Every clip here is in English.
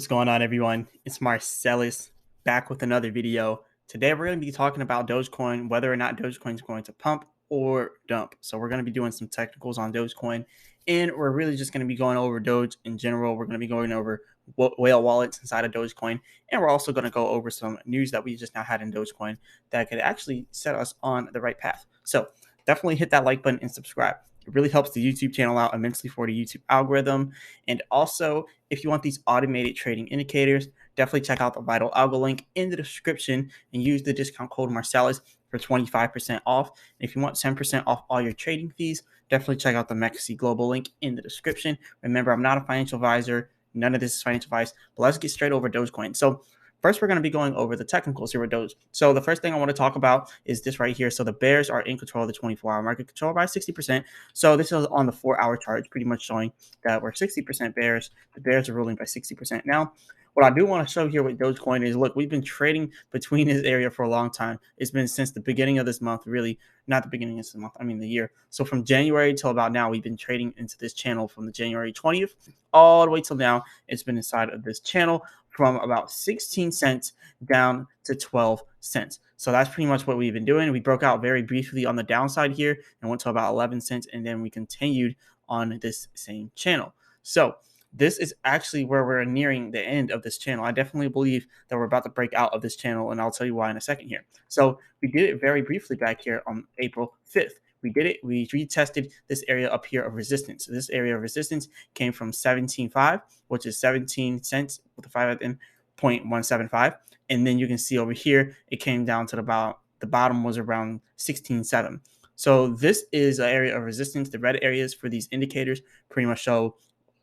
What's going on, everyone? It's Marsellis back with another video. Today, we're going to be talking about Dogecoin, whether or not Dogecoin is going to pump or dump. So we're going to be doing some technicals on Dogecoin, and we're really just going to be going over Doge in general. We're going to be going over whale wallets inside of Dogecoin, and we're also going to go over some news that we just now had in Dogecoin that could actually set us on the right path. So definitely hit that like button and subscribe. It really helps the YouTube channel out immensely for the YouTube algorithm. And also, if you want these automated trading indicators, definitely check out the Vital Algo link in the description and use the discount code Marsellis for 25% off. And if you want 10% off all your trading fees, definitely check out the Mexi Global link in the description. Remember, I'm not a financial advisor. None of this is financial advice, but let's get straight over Dogecoin. So first, we're going to be going over the technicals here with Doge. So the first thing I want to talk about is this right here. So the bears are in control of the 24-hour market, control by 60%. So this is on the 4-hour chart, pretty much showing that we're 60% bears. The bears are ruling by 60%. Now, what I do want to show here with Dogecoin is, look, we've been trading between this area for a long time. It's been since the beginning of this month, really, not the beginning of this month, I mean the year. So from January till about now, we've been trading into this channel from the January 20th all the way till now. It's been inside of this channel from about 16 cents down to 12 cents. So that's pretty much what we've been doing. We broke out very briefly on the downside here and went to about 11 cents, and then we continued on this same channel. So this is actually where we're nearing the end of this channel. I definitely believe that we're about to break out of this channel, and I'll tell you why in a second here. So we did it very briefly back here on April 5th. We did it. We retested this area up here of resistance. So this area of resistance came from 17.5, which is 17 cents with a 5 at the end, 0.175. And then you can see over here, it came down to the bottom was around 16.7. So this is an area of resistance. The red areas for these indicators pretty much show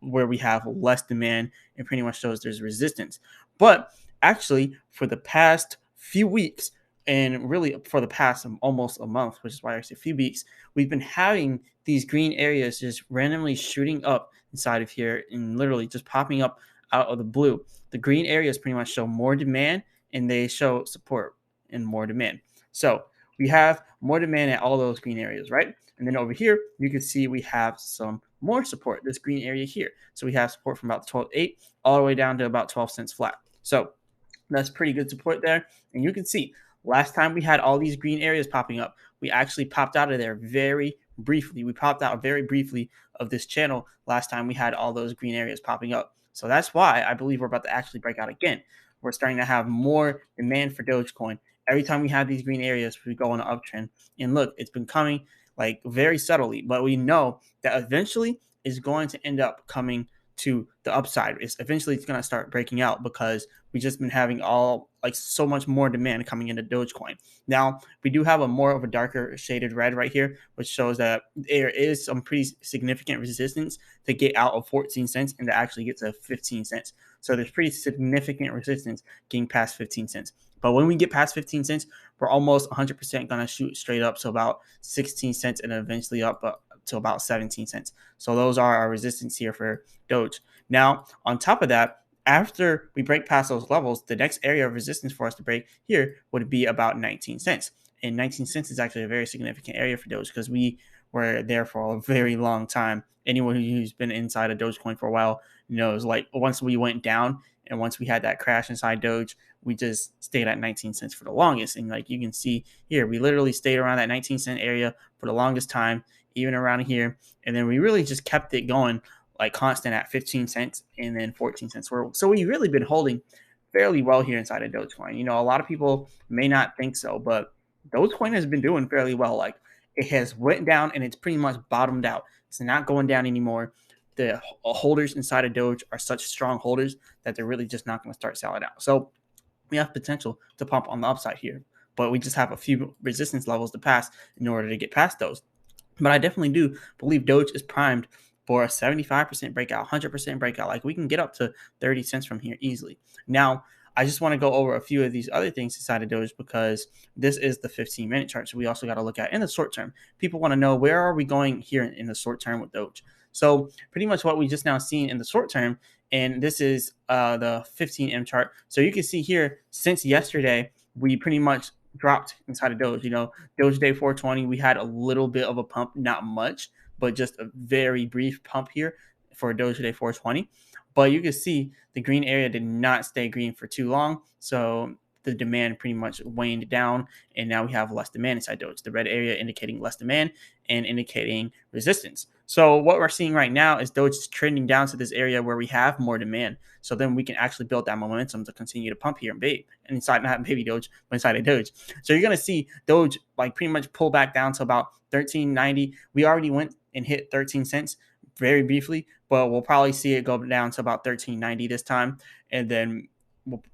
where we have less demand and pretty much shows there's resistance. But actually, for the past few weeks, and really for the past almost a month, which is why I say a few weeks, we've been having these green areas just randomly shooting up inside of here and literally just popping up out of the blue. The green areas pretty much show more demand, and they show support and more demand. So we have more demand at all those green areas, right? And then over here, you can see we have some more support, this green area here. So we have support from about 12.8 all the way down to about 12 cents flat. So that's pretty good support there. And you can see last time we had all these green areas popping up, we actually popped out of there very briefly. We popped out very briefly of this channel last time we had all those green areas popping up. So that's why I believe we're about to actually break out again. We're starting to have more demand for Dogecoin. Every time we have these green areas, we go on an uptrend. And look, it's been coming like very subtly, but we know that eventually is going to end up coming to the upside. Eventually it's going to start breaking out because we just been having so much more demand coming into Dogecoin. Now we do have a more of a darker shaded red right here, which shows that there is some pretty significant resistance to get out of 14 cents and to actually get to 15 cents. So there's pretty significant resistance getting past 15 cents. But when we get past 15 cents, we're almost 100% going to shoot straight up. So about 16 cents and eventually up to about 17 cents. So those are our resistance here for Doge. Now, on top of that, after we break past those levels, the next area of resistance for us to break here would be about 19 cents. And 19 cents is actually a very significant area for Doge because we were there for a very long time. Anyone who's been inside of Dogecoin for a while knows, like, once we went down and once we had that crash inside Doge, we just stayed at 19 cents for the longest. And like you can see here, we literally stayed around that 19 cent area for the longest time, even around here. And then we really just kept it going like constant at 15 cents and then 14 cents. So we've really been holding fairly well here inside of Dogecoin. You know, a lot of people may not think so, but Dogecoin has been doing fairly well. Like, it has went down and it's pretty much bottomed out. It's not going down anymore. The holders inside of Doge are such strong holders that they're really just not going to start selling out. So we have potential to pump on the upside here, but we just have a few resistance levels to pass in order to get past those. But I definitely do believe Doge is primed for a 75% breakout, 100% breakout. Like, we can get up to 30 cents from here easily. Now, I just want to go over a few of these other things inside of Doge because this is the 15-minute chart. So we also got to look at in the short term. People want to know, where are we going here in the short term with Doge? So pretty much what we just now seen in the short term, and this is the 15M chart. So you can see here, since yesterday, we pretty much dropped inside of Doge. You know, Doge Day 420, we had a little bit of a pump, not much, but just a very brief pump here for Doge Day 420. But you can see the green area did not stay green for too long. So the demand pretty much waned down, and now we have less demand inside Doge. The red area indicating less demand and indicating resistance. So what we're seeing right now is Doge is trending down to this area where we have more demand. So then we can actually build that momentum to continue to pump here and babe. And inside, not baby Doge, but inside of Doge. So you're gonna see Doge like pretty much pull back down to about 13.90. We already went and hit 13 cents very briefly, but we'll probably see it go down to about 13.90 this time, and then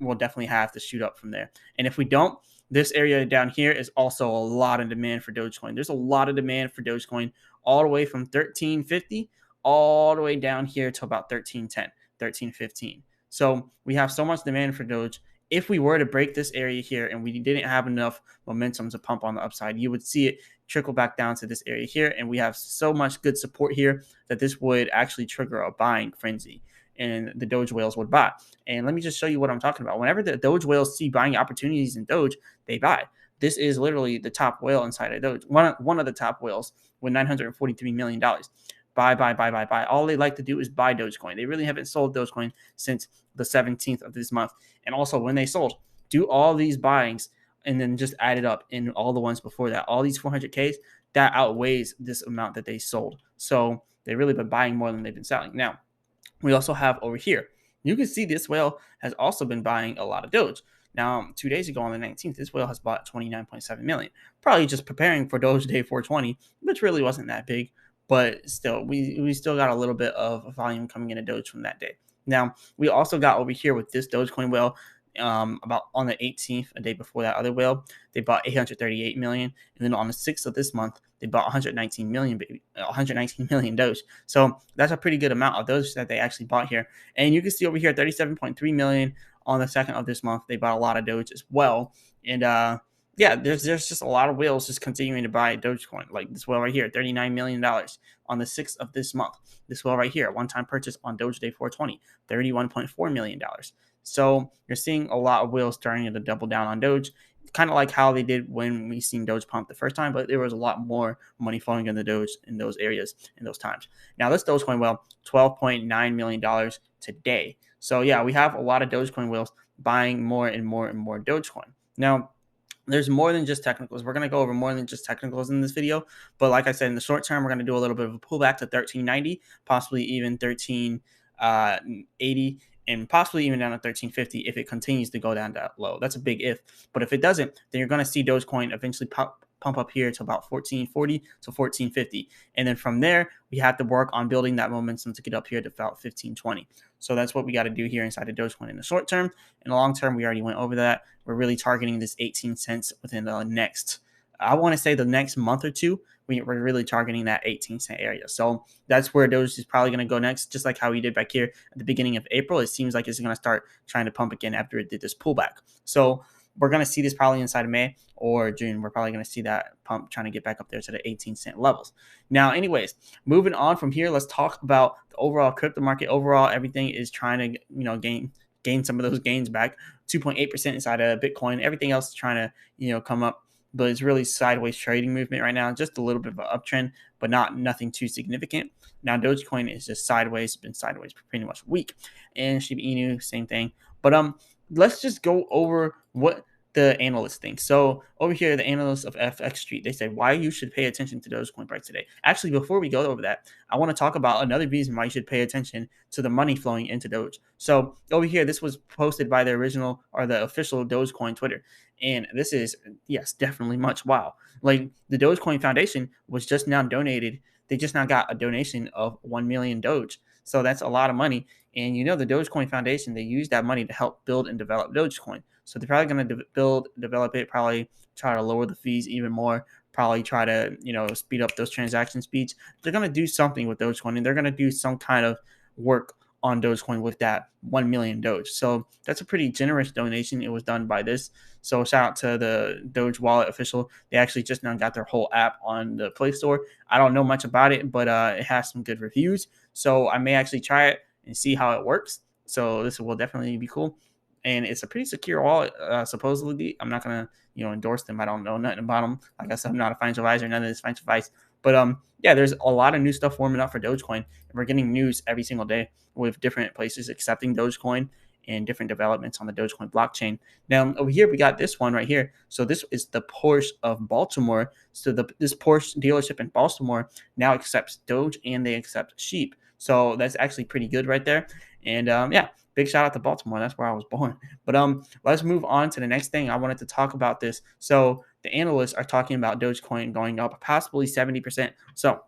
we'll definitely have to shoot up from there. And if we don't, this area down here is also a lot of demand for Dogecoin. There's a lot of demand for Dogecoin all the way from 13.50 all the way down here to about 13.10, 13.15. So we have so much demand for Doge. If we were to break this area here and we didn't have enough momentum to pump on the upside, you would see it trickle back down to this area here. And we have so much good support here that this would actually trigger a buying frenzy, and the Doge whales would buy. And let me just show you what I'm talking about. Whenever the Doge whales see buying opportunities in Doge, they buy. This is literally the top whale inside of Doge, one of the top whales with $943 million. Buy, buy, buy, buy, buy. All they like to do is buy Dogecoin. They really haven't sold Dogecoin since the 17th of this month. And also, when they sold, do all these buyings and then just add it up in all the ones before that. All these 400Ks, that outweighs this amount that they sold. So they've really been buying more than they've been selling. Now, we also have over here, you can see this whale has also been buying a lot of Doge. Now, 2 days ago on the 19th, this whale has bought 29.7 million, probably just preparing for Doge Day 420, which really wasn't that big, but still, we still got a little bit of volume coming into Doge from that day. Now, we also got over here with this Dogecoin whale, about on the 18th, a day before that other whale, they bought 838 million, and then on the 6th of this month, they bought 119 million, 119 million Doge. So that's a pretty good amount of Doge that they actually bought here. And you can see over here, 37.3 million on the 2nd of this month. They bought a lot of Doge as well. And yeah, there's just a lot of whales just continuing to buy Dogecoin. Like this whale right here, $39 million on the 6th of this month. This whale right here, one-time purchase on Doge Day 420, $31.4 million. So you're seeing a lot of whales starting to double down on Doge, kind of like how they did when we seen Doge pump the first time, but there was a lot more money flowing in the Doge in those areas in those times. Now this Dogecoin whale, $12.9 million today. So yeah, we have a lot of Dogecoin whales buying more and more and more Dogecoin. Now, there's more than just technicals. We're going to go over more than just technicals in this video. But like I said, in the short term, we're going to do a little bit of a pullback to 1390, possibly even 1380, and possibly even down to 1350 if it continues to go down that low. That's a big if. But if it doesn't, then you're going to see Dogecoin eventually pump up here to about 1440 to 1450. And then from there, we have to work on building that momentum to get up here to about 1520. So that's what we got to do here inside of Dogecoin in the short term. In the long term, we already went over that. We're really targeting this 18 cents within the next, I want to say the next month or two. We're really targeting that 18-cent area. So that's where Doge is probably going to go next, just like how we did back here at the beginning of April. It seems like it's going to start trying to pump again after it did this pullback. So we're going to see this probably inside of May or June. We're probably going to see that pump trying to get back up there to the 18-cent levels. Now, anyways, moving on from here, let's talk about the overall crypto market. Overall, everything is trying to, gain some of those gains back. 2.8% inside of Bitcoin. Everything else is trying to, come up. But it's really sideways trading movement right now. Just a little bit of an uptrend, but nothing too significant. Now, Dogecoin is just sideways, been sideways for pretty much a week. And Shiba Inu, same thing. But let's just go over what the analysts think. So over here, the analysts of FX Street, they say why you should pay attention to Dogecoin price today. Actually, before we go over that, I want to talk about another reason why you should pay attention to the money flowing into Doge. So over here, this was posted by the original or the official Dogecoin Twitter. And this is, yes, definitely much wow. Like the Dogecoin Foundation was just now donated. They just now got a donation of 1 million Doge. So that's a lot of money. And the Dogecoin Foundation, they use that money to help build and develop Dogecoin. So they're probably going to develop it, probably try to lower the fees even more, probably try to, speed up those transaction speeds. They're going to do something with Dogecoin, and they're going to do some kind of work on Dogecoin with that 1 million Doge. So that's a pretty generous donation. It was done by this. So shout out to the Doge Wallet official. They actually just now got their whole app on the Play Store. I don't know much about it, but it has some good reviews. So I may actually try it and see how it works. So this will definitely be cool. And it's a pretty secure wallet, supposedly. I'm not going to, endorse them. I don't know nothing about them. Like I said, I'm not a financial advisor, none of this financial advice. But yeah, there's a lot of new stuff warming up for Dogecoin, and we're getting news every single day with different places accepting Dogecoin and different developments on the Dogecoin blockchain. Now over here we got this one right here. So this is the Porsche of Baltimore. So this Porsche dealership in Baltimore now accepts Doge and they accept Sheep. So that's actually pretty good right there. And yeah, big shout out to Baltimore. That's where I was born. But let's move on to the next thing. I wanted to talk about this. So the analysts are talking about Dogecoin going up possibly 70%. So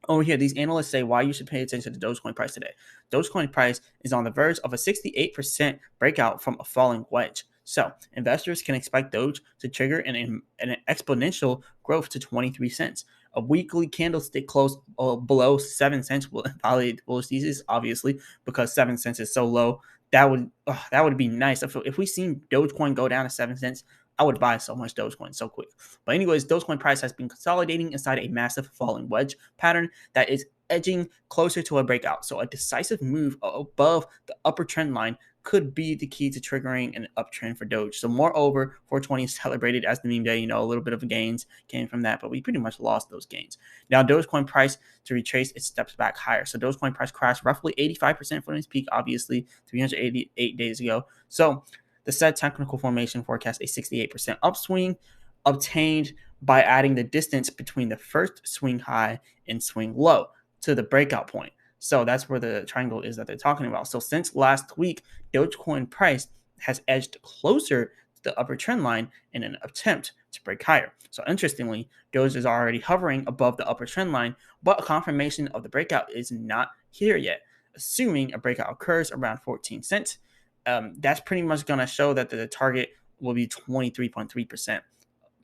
over here, these analysts say why you should pay attention to Dogecoin price today. Dogecoin price is on the verge of a 68% breakout from a falling wedge. So investors can expect Doge to trigger an exponential growth to 23 cents. A weekly candlestick close below 7 cents will violate bullish thesis, obviously, because 7 cents is so low. That would be nice. If we seen Dogecoin go down to 7 cents, I would buy so much Dogecoin so quick. But anyways, Dogecoin price has been consolidating inside a massive falling wedge pattern that is edging closer to a breakout. So a decisive move above the upper trend line could be the key to triggering an uptrend for Doge. So moreover, 420 is celebrated as the meme day. A little bit of gains came from that, but we pretty much lost those gains. Now, Dogecoin price to retrace its steps back higher. So Dogecoin price crashed roughly 85% from its peak, obviously 388 days ago. So the said technical formation forecasts a 68% upswing obtained by adding the distance between the first swing high and swing low to the breakout point. So that's where the triangle is that they're talking about. So since last week, Dogecoin price has edged closer to the upper trend line in an attempt to break higher. So interestingly, Doge is already hovering above the upper trend line, but a confirmation of the breakout is not here yet. Assuming a breakout occurs around 14 cents, that's pretty much going to show that the target will be 23.3%,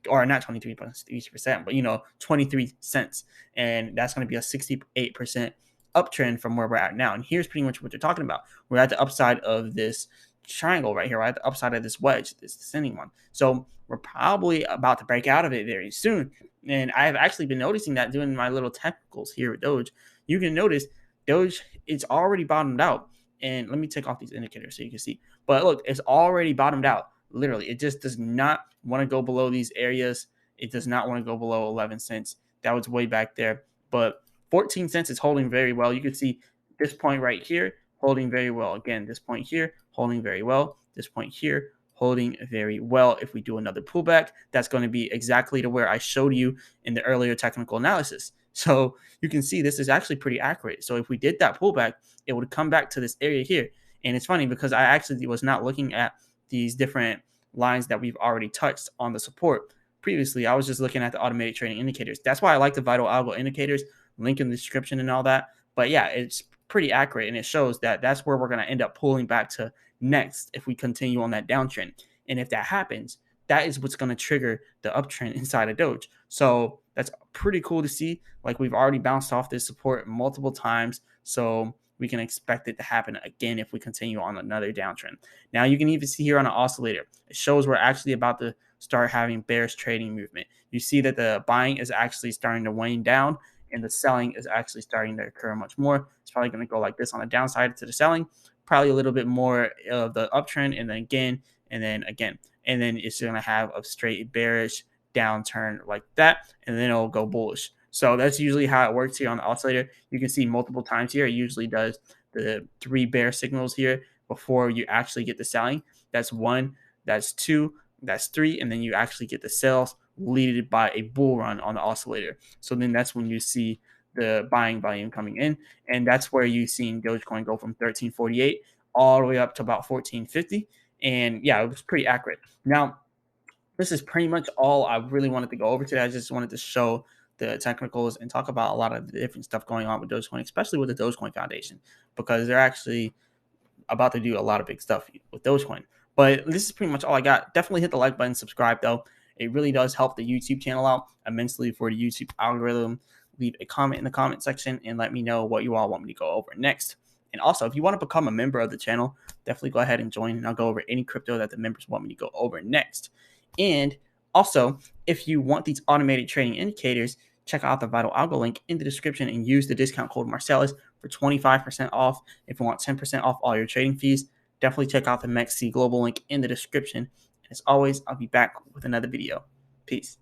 or not 23.3%, but 23 cents. And that's going to be a 68% uptrend from where we're at now. And here's pretty much what they're talking about. We're at the upside of this triangle right here, right at the upside of this wedge, this descending one. So we're probably about to break out of it very soon. And I have actually been noticing that doing my little technicals here with Doge. You can notice Doge, it's already bottomed out. And let me take off these indicators so you can see. But look, it's already bottomed out. Literally, it just does not want to go below these areas. It does not want to go below 11 cents. That was way back there. But 14 cents is holding very well. You can see this point right here holding very well. Again, this point here holding very well. This point here holding very well. If we do another pullback, that's going to be exactly to where I showed you in the earlier technical analysis. So you can see this is actually pretty accurate. So if we did that pullback, it would come back to this area here. And it's funny because I actually was not looking at these different lines that we've already touched on the support previously. I was just looking at the automated trading indicators. That's why I like the vital algo indicators, link in the description and all that. But yeah, it's pretty accurate, and it shows that that's where we're going to end up pulling back to next if we continue on that downtrend. And if that happens, that is what's going to trigger the uptrend inside of Doge. So that's pretty cool to see. Like, we've already bounced off this support multiple times, so we can expect it to happen again if we continue on another downtrend. Now, you can even see here on an oscillator, it shows we're actually about to start having bearish trading movement. You see that the buying is actually starting to wane down, and the selling is actually starting to occur much more. It's probably going to go like this on the downside to the selling, probably a little bit more of the uptrend, and then again, and then again. And then it's going to have a straight bearish downturn like that, and then it'll go bullish. So that's usually how it works here on the oscillator. You can see multiple times here. It usually does the 3 bear signals here before you actually get the selling. That's 1, that's 2, that's 3, and then you actually get the sales leaded by a bull run on the oscillator. So then that's when you see the buying volume coming in, and that's where you've seen Dogecoin go from 1348 all the way up to about 1450. And yeah, it was pretty accurate. Now, this is pretty much all I really wanted to go over today. I just wanted to show the technicals and talk about a lot of the different stuff going on with Dogecoin, especially with the Dogecoin Foundation, because they're actually about to do a lot of big stuff with Dogecoin. But this is pretty much all I got. Definitely hit the like button, subscribe though. It really does help the YouTube channel out immensely for the YouTube algorithm. Leave a comment in the comment section and let me know what you all want me to go over next. And also, if you want to become a member of the channel, definitely go ahead and join, and I'll go over any crypto that the members want me to go over next. And also, if you want these automated trading indicators, check out the Vital Algo link in the description and use the discount code Marsellis for 25% off. If you want 10% off all your trading fees, definitely check out the MEXC Global link in the description. And as always, I'll be back with another video. Peace.